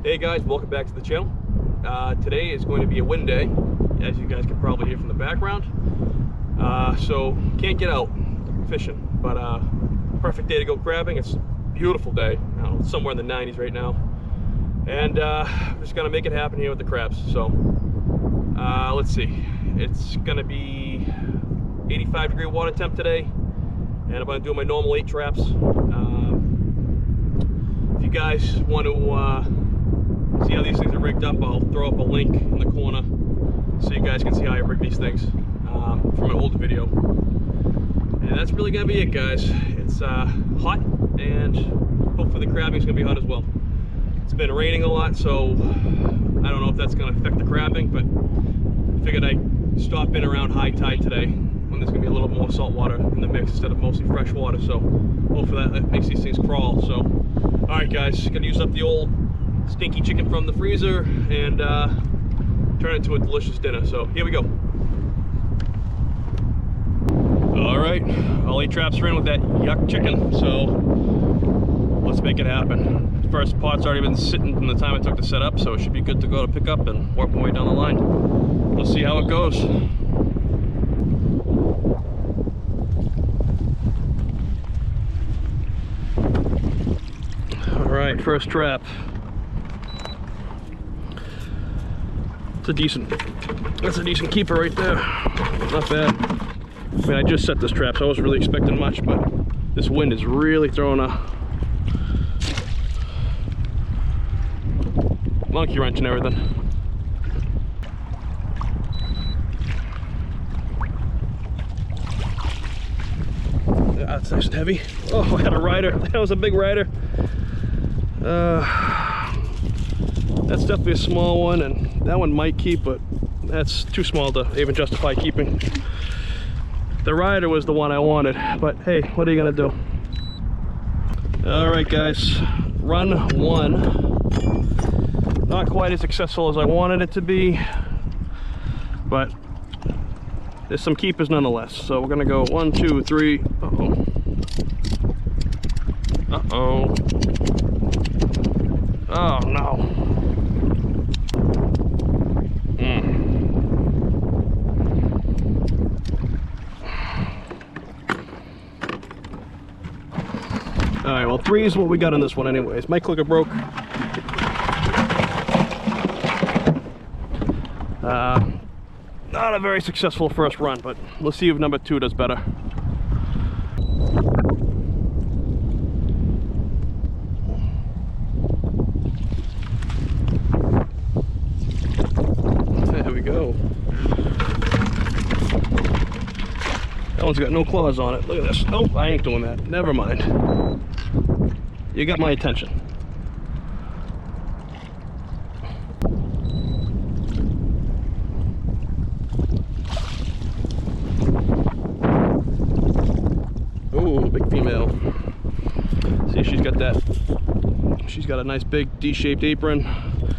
Hey guys, welcome back to the channel. Today is going to be a wind day, as you guys can probably hear from the background. So can't get out fishing, but perfect day to go crabbing. It's a beautiful day. It's somewhere in the 90s right now, and I'm just gonna make it happen here with the crabs. So let's see, it's gonna be 85-degree water temp today, and I'm gonna do my normal 8 traps. If you guys want to see how these things are rigged up, I'll throw up a link in the corner so you guys can see how I rig these things from an older video. And that's really gonna be it, guys. It's hot, and hopefully the crabbing is gonna be hot as well. It's been raining a lot, so I don't know if that's gonna affect the crabbing, but I figured I'd stop in around high tide today when there's gonna be a little more salt water in the mix instead of mostly fresh water. So hopefully that makes these things crawl. So all right, guys, gonna use up the old stinky chicken from the freezer and turn it into a delicious dinner. So here we go. All right, all 8 traps are in with that yuck chicken, so let's make it happen. First pot's already been sitting from the time it took to set up, so it should be good to go to pick up and work my way down the line. We'll see how it goes. All right, first trap. That's a decent keeper right there. Not bad. I mean, I just set this trap, so I wasn't really expecting much, but this wind is really throwing a monkey wrench and everything. That's nice and heavy. Oh, I had a rider. That was a big rider. That's definitely a small one, and that one might keep, but that's too small to even justify keeping. The rider was the one I wanted, but hey, what are you gonna do? All right, guys, run 1. Not quite as successful as I wanted it to be, but there's some keepers nonetheless. So we're gonna go 1, 2, 3. Uh-oh. Uh-oh. Oh no. All right, well, 3 is what we got on this one anyways. My clicker broke. Not a very successful first run, but let's see if number 2 does better. There we go. That one's got no claws on it. Look at this. Nope, I ain't doing that. Never mind. You got my attention. Ooh, big female. See, she's got that. She's got a nice big D-shaped apron.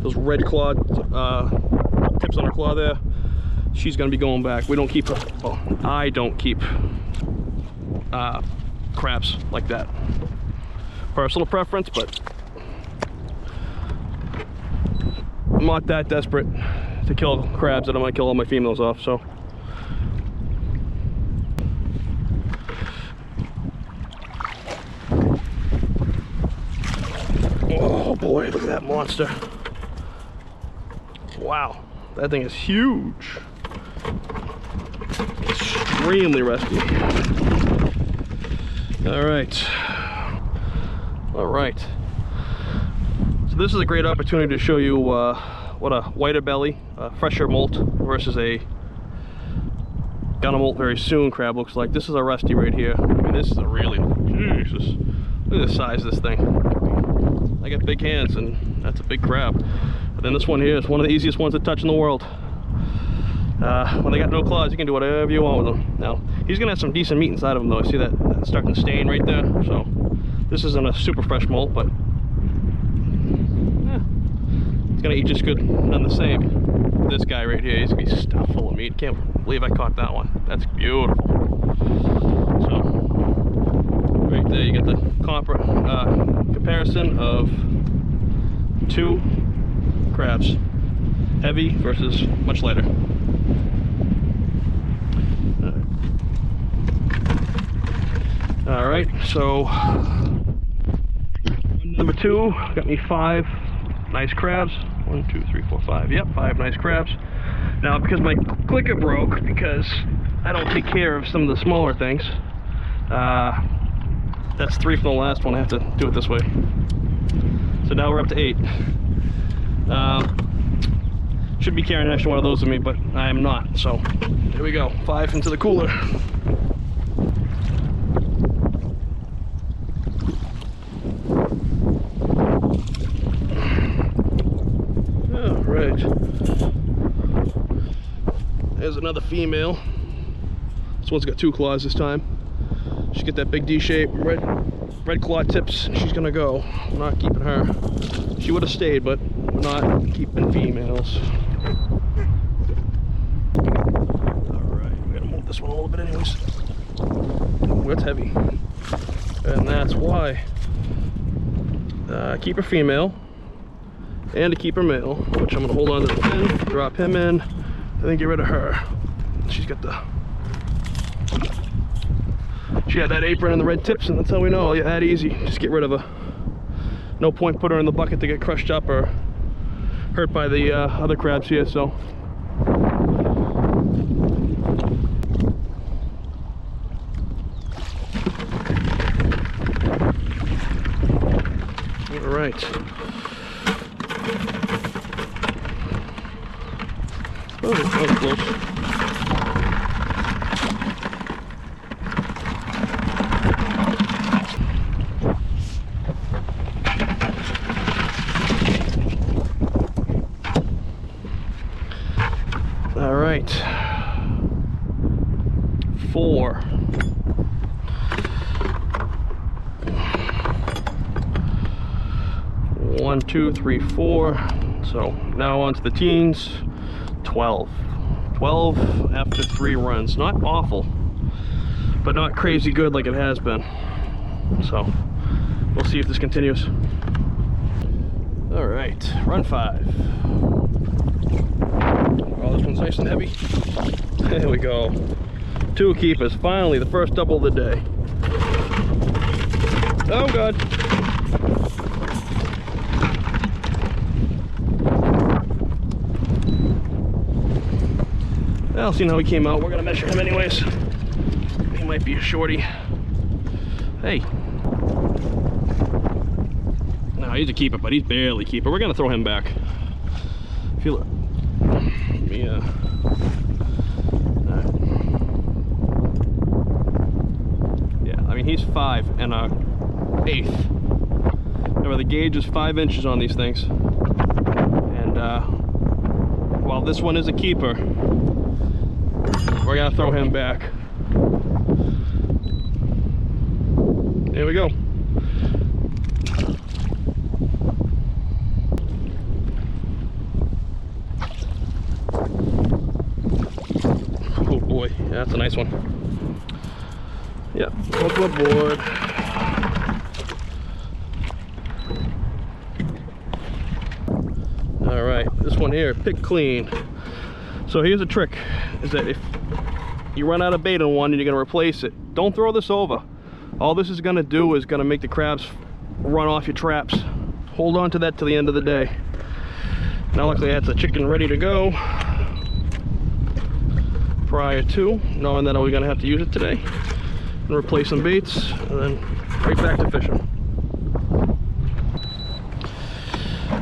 Those red claw tips on her claw there. She's gonna be going back. We don't keep her. Well, I don't keep crabs like that. Personal preference, but I'm not that desperate to kill crabs that I'm gonna kill all my females off. So oh boy, look at that monster. Wow, that thing is huge. Extremely rusty. All right. So this is a great opportunity to show you what a whiter belly, fresher molt versus a gonna molt very soon crab looks like. This is a rusty right here. I mean, this is a really, Jesus, look at the size of this thing. I got big hands, and that's a big crab. But then this one here is one of the easiest ones to touch in the world. When they got no claws, you can do whatever you want with them. Now, he's gonna have some decent meat inside of him though. See that starting to stain right there? So this isn't a super fresh molt, but it's gonna eat just good none the same. This guy right here, he's gonna be stuffed full of meat. Can't believe I caught that one. That's beautiful. So right there you get the comparison of 2 crabs. Heavy versus much lighter. All right, so number 2 got me 5 nice crabs. 1, 2, 3, 4, 5. Yep, 5 nice crabs. Now, because my clicker broke, because I don't take care of some of the smaller things, that's 3 from the last one. I have to do it this way. So now we're up to 8. Should be carrying an extra one of those with me, but I am not. So here we go. 5 into the cooler. All right. There's another female. This one's got 2 claws this time. She's got that big D shape, red claw tips. She's gonna go. I'm not keeping her. She would have stayed, but we're not keeping females. Alright, we gotta move this one a little bit anyways. Ooh, that's heavy. And that's why. Keep her female and a keeper male, which I'm gonna hold on to the pin, drop him in, and then get rid of her. She's got the... She had that apron and the red tips, and that's how we know, yeah, that easy. Just get rid of her. No point put her in the bucket to get crushed up or hurt by the other crabs here, so. All right. Oh, that was close. All right, 4. 1, 2, 3, 4. So now on to the teens. 12 after 3 runs. Not awful, but not crazy good like it has been. So we'll see if this continues. All right, run 5. Oh, this one's nice and heavy. There we go. 2 keepers. Finally, the first double of the day. Oh, God. Well, seeing how he came out, we're going to measure him anyways. He might be a shorty. Hey. No, he's a keeper, but he's barely a keeper. We're going to throw him back. Feel it. Yeah. Yeah, I mean, he's 5 and a 1/8. Remember, the gauge is 5 inches on these things. And while this one is a keeper, we're gonna throw him back. Here we go. Oh boy, yeah, that's a nice one. Yep, welcome aboard. All right, this one here, pick clean. So here's a trick, is that if you run out of bait on one and you're gonna replace it, don't throw this over. All this is gonna do is gonna make the crabs run off your traps. Hold on to that till the end of the day. Now luckily I had the chicken ready to go prior to, knowing that I was gonna have to use it today. And replace some baits, and then right back to fishing.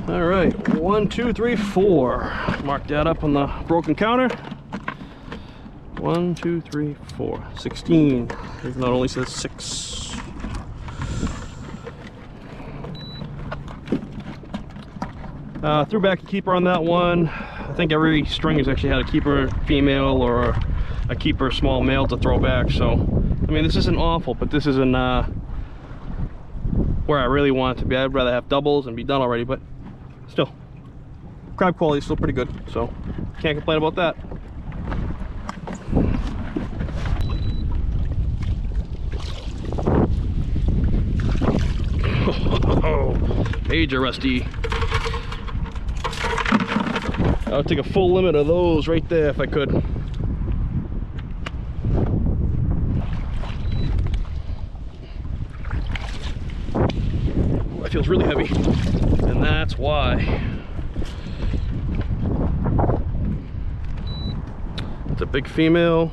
All right, 1, 2, 3, 4. Mark that up on the broken counter. 1, 2, 3, 4. 16. Even though it only says 6. Threw back a keeper on that one. I think every string has actually had a keeper female or a keeper small male to throw back. So, I mean, this isn't awful, but this isn't where I really want it to be. I'd rather have doubles and be done already, but still, crab quality is still pretty good, so can't complain about that. Oh, major rusty. I would take a full limit of those right there if I could. That feels really heavy, and that's why. It's a big female.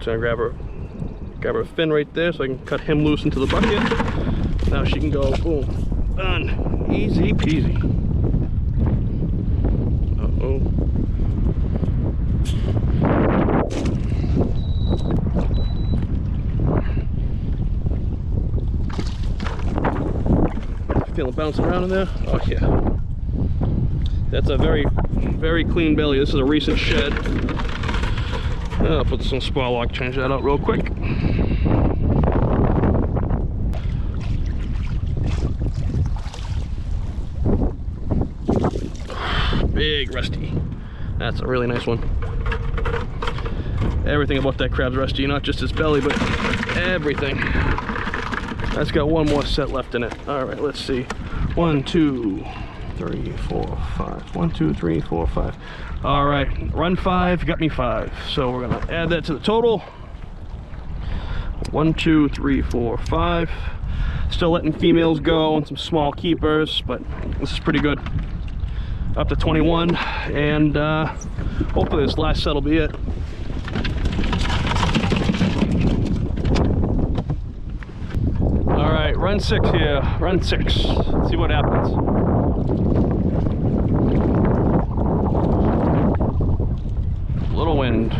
So I grab her fin right there so I can cut him loose into the bucket. Now she can go, boom, done, easy peasy. Uh-oh. Feel it bouncing around in there? Oh yeah. That's a very, very clean belly. This is a recent shed. I'll put some spar lock, change that out real quick. Big rusty. That's a really nice one. Everything about that crab's rusty, not just his belly, but everything. That's got one more set left in it. All right, let's see. 1, 2, 3, 4, 5. 1, 2, 3, 4, 5. All right, run 5 got me 5. So we're gonna add that to the total. 1, 2, 3, 4, 5. Still letting females go and some small keepers, but this is pretty good. Up to 21, and hopefully this last set will be it. All right, run 6 here. Run 6. Let's see what happens. Little wind.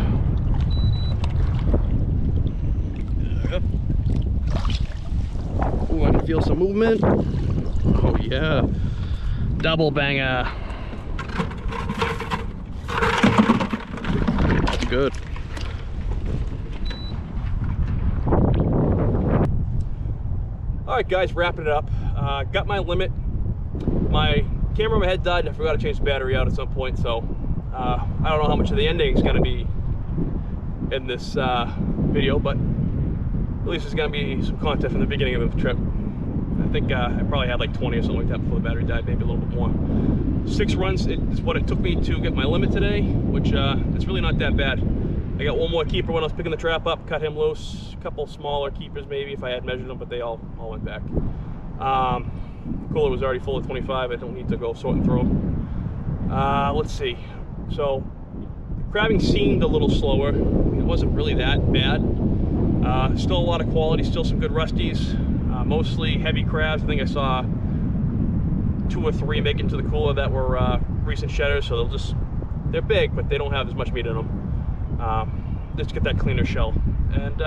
Ooh, I can feel some movement. Oh yeah. Double banger. That's good. All right, guys, wrapping it up. Got my limit. My camera on my head died, and I forgot to change the battery out at some point, so I don't know how much of the ending is going to be in this video, but at least there's going to be some content from the beginning of the trip. I think I probably had like 20 or something like that before the battery died, maybe a little bit more. 6 runs is what it took me to get my limit today, which it's really not that bad. I got one more keeper when I was picking the trap up, cut him loose. A couple smaller keepers maybe if I had measured them, but they all went back. Cooler was already full of 25. I don't need to go sort and throw them. Let's see. So crabbing seemed a little slower. It wasn't really that bad. Still a lot of quality, still some good rusties. Mostly heavy crabs. I think I saw 2 or 3 make it into the cooler that were recent shedders, so they're big, but they don't have as much meat in them. Just get that cleaner shell. And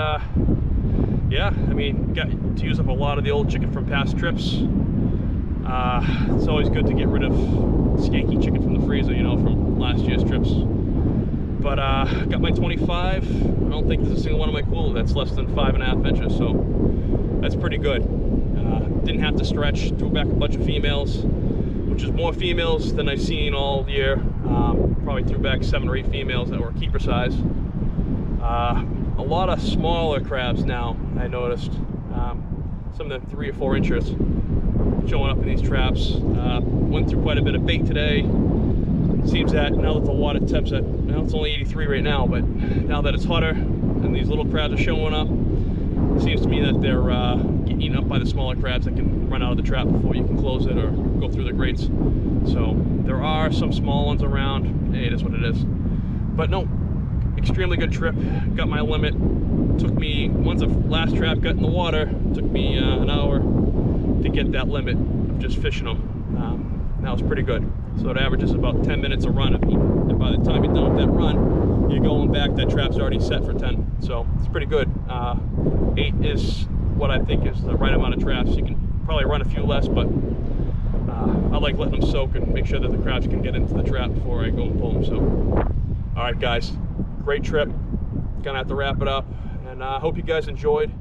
yeah, I mean, got to use up a lot of the old chicken from past trips. It's always good to get rid of skanky chicken from the freezer, you know, from last year's trips. But got my 25. I don't think there's a single one of my cooler that's less than 5.5 inches, so that's pretty good. Didn't have to stretch, threw back a bunch of females, which is more females than I've seen all year. Probably threw back 7 or 8 females that were keeper size. A lot of smaller crabs now, I noticed. Some of them 3 or 4 inches showing up in these traps. Went through quite a bit of bait today. Seems that now that the water temps at, now it's only 83 right now, but now that it's hotter and these little crabs are showing up, it seems to me that they're getting eaten up by the smaller crabs that can run out of the trap before you can close it or go through the grates. So there are some small ones around. Hey, it is what it is. But no, extremely good trip. Got my limit. Took me, once the last trap got in the water, took me an hour to get that limit of just fishing them. That was pretty good. So it averages about 10 minutes a run. And by the time you're done with that run, you're going back, that trap's already set for 10. So it's pretty good. 8 is what I think is the right amount of traps. You can probably run a few less, but I like letting them soak and make sure that the crabs can get into the trap before I go and pull them. So, all right, guys, great trip. Gonna have to wrap it up, and I hope you guys enjoyed.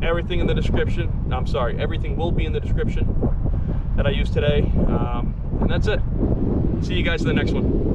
Everything in the description. I'm sorry, everything will be in the description that I used today. And that's it. See you guys in the next one.